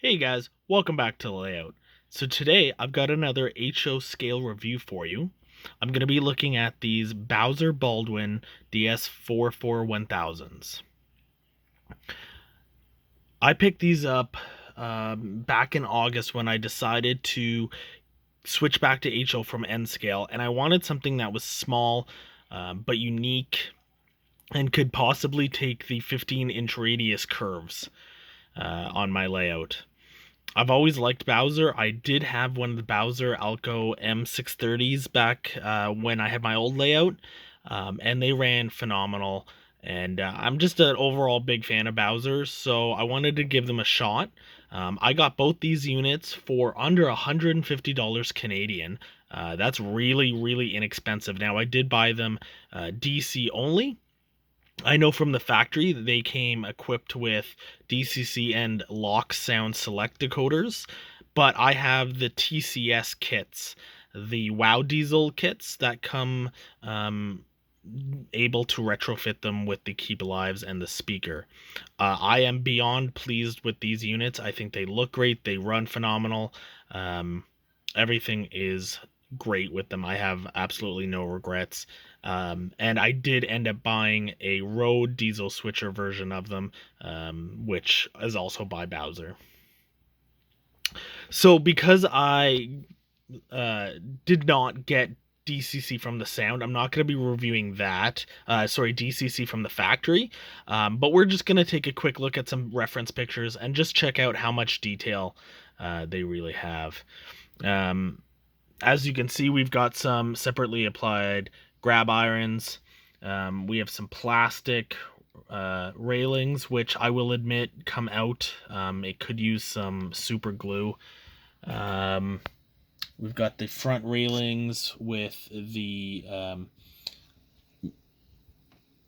Hey guys, welcome back to Layout. So today I've got another HO scale review for you. I'm going to be looking at these Baldwin DS4-4-1000s. I picked these up back in August when I decided to switch back to HO from N scale, and I wanted something that was small but unique and could possibly take the 15-inch radius curves on my layout. I've always liked Bowser. I did have one of the Bowser Alco M630s back when I had my old layout, and they ran phenomenal. And I'm just an overall big fan of Bowser, so I wanted to give them a shot. I got both these units for under $150 Canadian. That's really, really inexpensive. Now, I did buy them DC only. I know from the factory that they came equipped with DCC and LOK Sound select decoders, but I have the TCS kits, the WOW Diesel kits that come able to retrofit them with the Keep Alives and the speaker. I am beyond pleased with these units. I think they look great. They run phenomenal. Everything is great with them. I have absolutely no regrets. And I did end up buying a Rode diesel switcher version of them, which is also by Bowser. So because I did not get DCC from the sound, I'm not going to be reviewing that. DCC from the factory. But we're just going to take a quick look at some reference pictures and just check out how much detail they really have. As you can see, we've got some separately applied grab irons. We have some plastic railings, which I will admit come out. It could use some super glue. We've got the front railings with the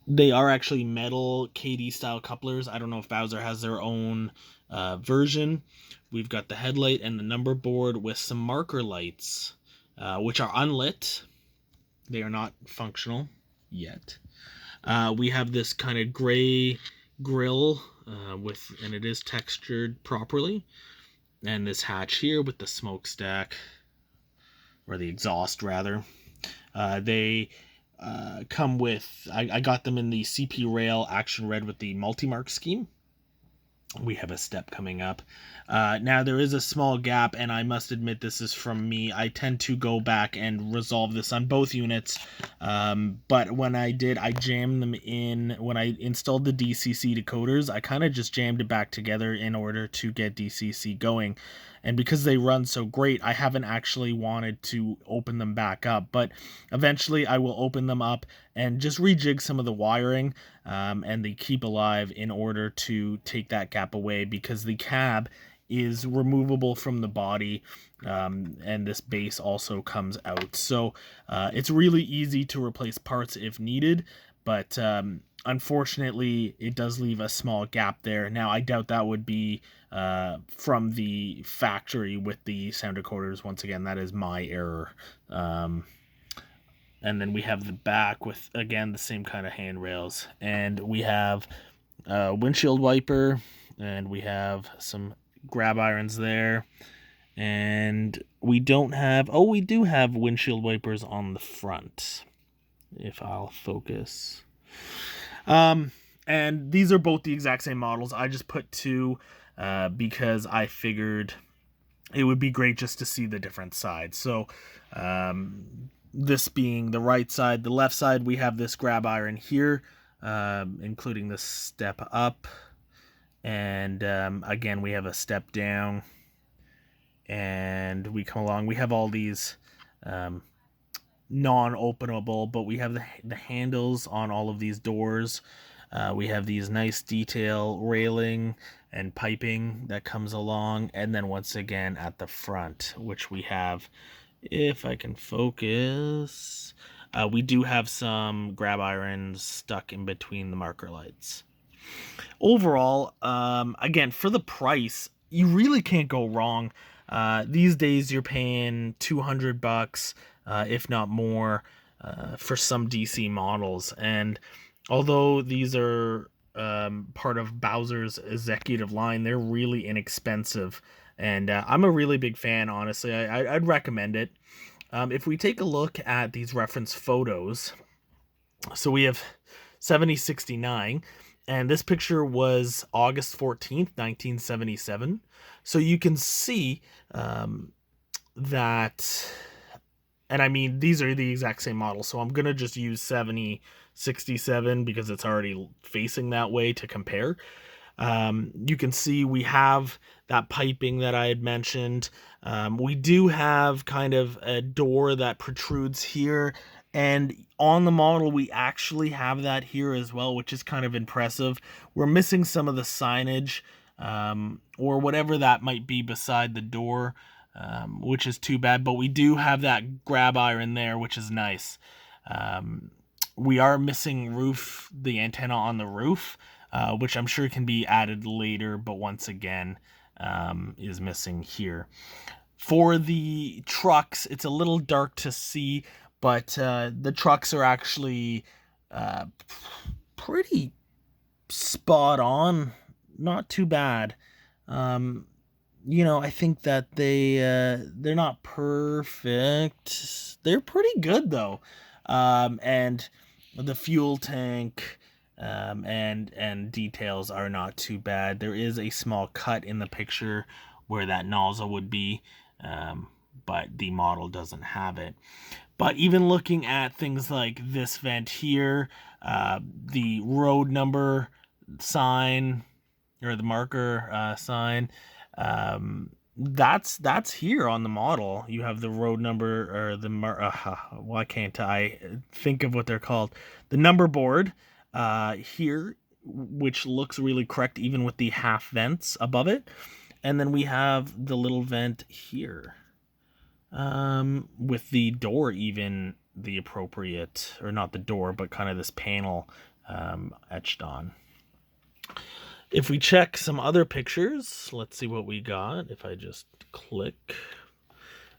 they are actually metal KD style couplers. I don't know if Bowser has their own version. We've got the headlight and the number board with some marker lights, which are unlit. They are not functional yet. We have this kind of gray grill and it is textured properly. And this hatch here with the smokestack, or the exhaust rather. They come with, I got them in the CP Rail Action Red with the multi-mark scheme. We have a step coming up. Now there is a small gap, and I must admit this is from me. I tend to go back and resolve this on both units, but when I did, I jammed them in. When I installed the DCC decoders, I kind of just jammed it back together in order to get DCC going. And because they run so great, I haven't actually wanted to open them back up. But eventually I will open them up and just rejig some of the wiring and the Keep Alive in order to take that gap away, because the cab is removable from the body, and this base also comes out. So it's really easy to replace parts if needed, but unfortunately it does leave a small gap there. Now I doubt that would be from the factory with the sound decoders. Once again, that is my error. And then we have the back with, again, the same kind of handrails. And we have a windshield wiper, and we have some grab irons there. And we don't have, oh, we do have windshield wipers on the front, if I'll focus. And these are both the exact same models. I just put two because I figured it would be great just to see the different sides. So this being the right side, the left side, we have this grab iron here, including the step up. And again, we have a step down. And we come along. We have all these non-openable, but we have the handles on all of these doors. We have these nice detail railing and piping that comes along. And then once again at the front, which we have, if I can focus, we do have some grab irons stuck in between the marker lights. Overall, again, for the price, you really can't go wrong. These days you're paying $200, if not more, for some DC models. And although these are part of Bowser's executive line. They're really inexpensive, and I'm a really big fan, honestly. I'd recommend it. If we take a look at these reference photos, so we have 7069, and this picture was August 14th, 1977. So you can see that, and I mean, these are the exact same model, so I'm going to just use 7067 because it's already facing that way to compare. You can see we have that piping that I had mentioned. We do have kind of a door that protrudes here, and on the model we actually have that here as well, which is kind of impressive. We're missing some of the signage, or whatever that might be beside the door, which is too bad, but we do have that grab iron there, which is nice. We are missing the antenna on the roof, which I'm sure can be added later, but once again, is missing here. For the trucks, it's a little dark to see, but the trucks are actually pretty spot on, not too bad. I think that they're not perfect. They're pretty good though. And the fuel tank and details are not too bad. There is a small cut in the picture where that nozzle would be, but the model doesn't have it. But even looking at things like this vent here, the road number sign, or the marker sign, that's here on the model. You have the road number, or the why can't I think of what they're called? The number board here, which looks really correct even with the half vents above it. And then we have the little vent here, with the door even the appropriate, or not the door, but kind of this panel etched on. If we check some other pictures, let's see what we got. If I just click.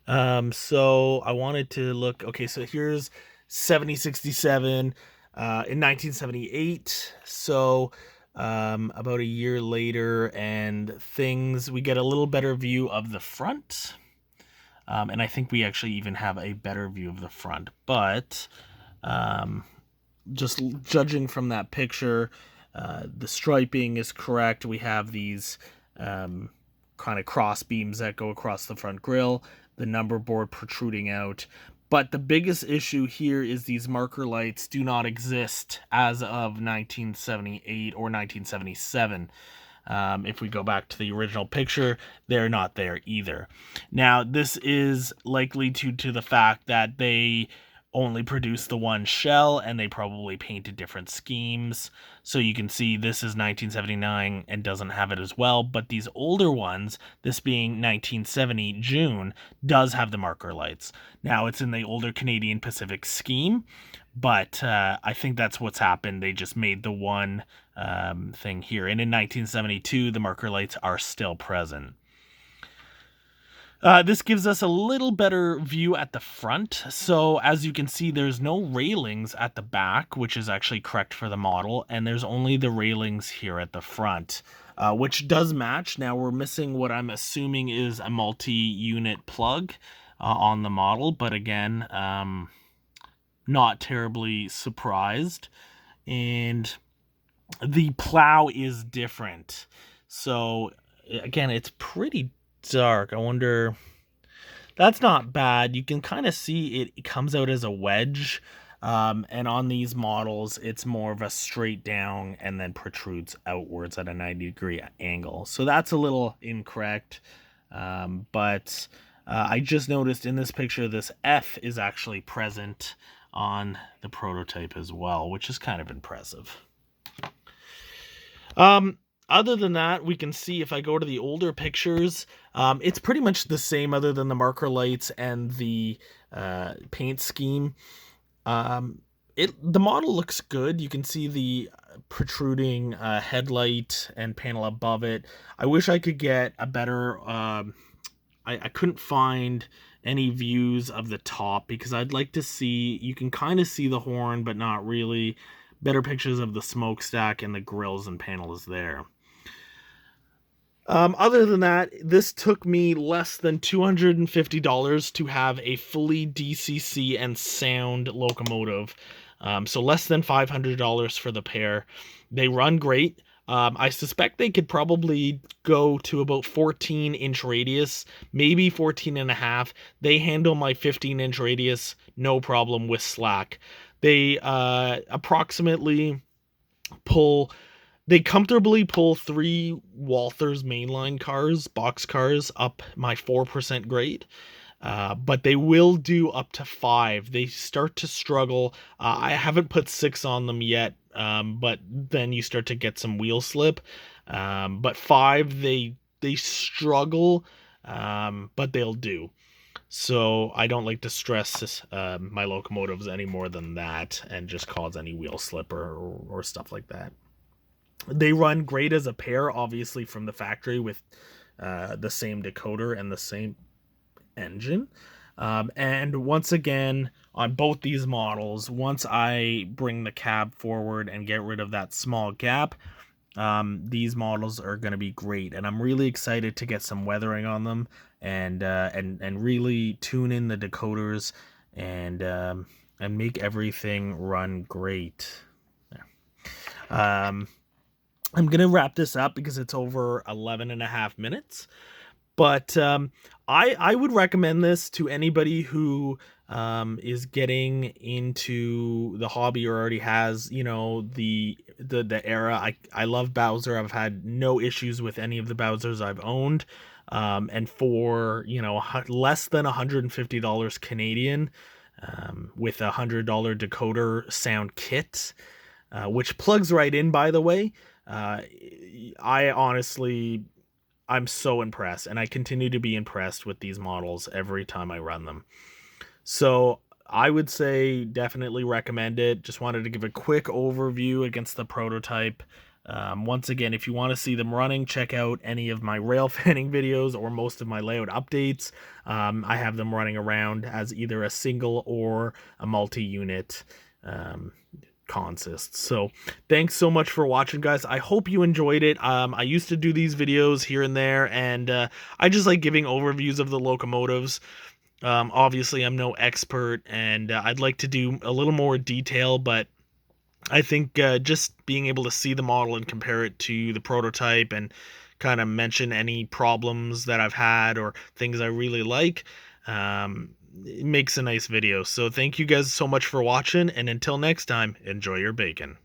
So I wanted to look. Okay, so here's 7067 in 1978. So about a year later, and we get a little better view of the front. And I think we actually even have a better view of the front. But just judging from that picture, the striping is correct. We have these kind of cross beams that go across the front grille, the number board protruding out. But the biggest issue here is these marker lights do not exist as of 1978 or 1977. If we go back to the original picture, they're not there either. Now, this is likely due to the fact that they only produced the one shell, and they probably painted different schemes. So you can see this is 1979 and doesn't have it as well, but these older ones, this being 1970 June, does have the marker lights. Now it's in the older Canadian Pacific scheme, but I think that's what's happened. They just made the one thing here. And in 1972, the marker lights are still present. This gives us a little better view at the front. So as you can see, there's no railings at the back, which is actually correct for the model. And there's only the railings here at the front, which does match. Now we're missing what I'm assuming is a multi-unit plug on the model. But again, not terribly surprised. And the plow is different. So again, it's pretty dark. I wonder, that's not bad. You can kind of see it comes out as a wedge, and on these models it's more of a straight down and then protrudes outwards at a 90-degree angle. So that's a little incorrect, but I just noticed in this picture this F is actually present on the prototype as well, which is kind of impressive. Other than that, we can see if I go to the older pictures, it's pretty much the same other than the marker lights and the paint scheme. The model looks good. You can see the protruding headlight and panel above it. I wish I could get a better... I couldn't find any views of the top, because I'd like to see... You can kind of see the horn, but not really. better pictures of the smokestack and the grills and panels there. Other than that, this took me less than $250 to have a fully DCC and sound locomotive. So less than $500 for the pair. They run great. I suspect they could probably go to about 14-inch radius, maybe 14 and a half. They handle my 15-inch radius, no problem with slack. They approximately pull they comfortably pull 3 Walthers mainline cars, box cars, up my 4% grade. But they will do up to 5. They start to struggle. I haven't put 6 on them yet, but then you start to get some wheel slip. But 5, they struggle, but they'll do. So I don't like to stress my locomotives any more than that and just cause any wheel slip or stuff like that. They run great as a pair, obviously from the factory with the same decoder and the same engine. And once again, on both these models, once I bring the cab forward and get rid of that small gap, these models are going to be great. And I'm really excited to get some weathering on them and really tune in the decoders and make everything run great. I'm going to wrap this up because it's over 11 and a half minutes. But I would recommend this to anybody who is getting into the hobby or already has, you know, the era. I love Bowser. I've had no issues with any of the Bowsers I've owned. And for, you know, less than $150 Canadian, with a $100 decoder sound kit, which plugs right in, by the way. I'm so impressed, and I continue to be impressed with these models every time I run them. So I would say definitely recommend it. Just wanted to give a quick overview against the prototype. Once again, if you want to see them running, check out any of my rail fanning videos or most of my layout updates. I have them running around as either a single or a multi-unit consist. So thanks so much for watching, guys. I hope you enjoyed it. I used to do these videos here and there, and I just like giving overviews of the locomotives. Obviously I'm no expert, and I'd like to do a little more detail, but I think just being able to see the model and compare it to the prototype and kind of mention any problems that I've had or things I really like, it makes a nice video. So thank you guys so much for watching, and until next time, enjoy your bacon.